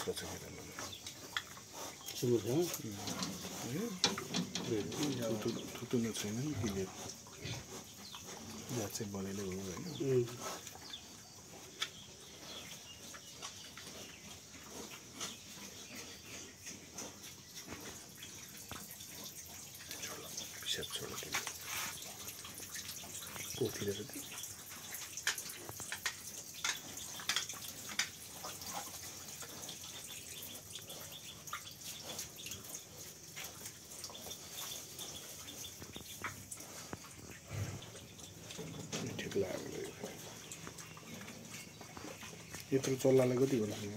बसेको छ थुतुनो छैन नि क्लियर जात चाहिँ बलेले हो होइन पिसाब छोडो तिमी कोतिर छ त्यो यत्रो चल्लालाई कति होला नि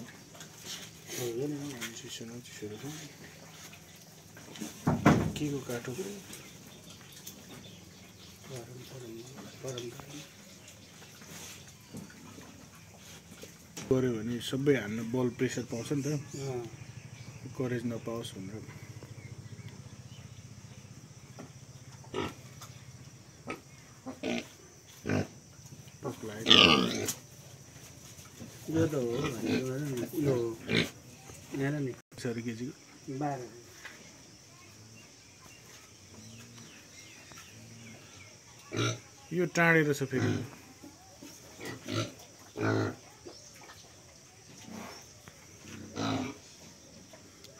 चिसो न चिसो के को काठो गऱ्यो भने सबै हान्न बल प्रेसर पाउँछ नि त करेज नपाओस् भनेर यो त हो यो यहाँ नि 4 केजी 12 यो टाढेर छ फेरि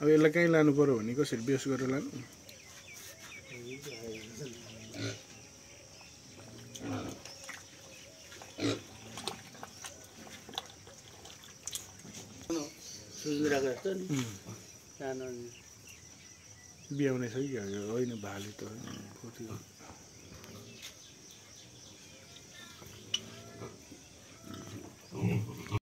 अब यसलाई कहीँ लानु पर्यो भने कसरी बेस गरेर लानु बिहाउने छ कि होइन भाले त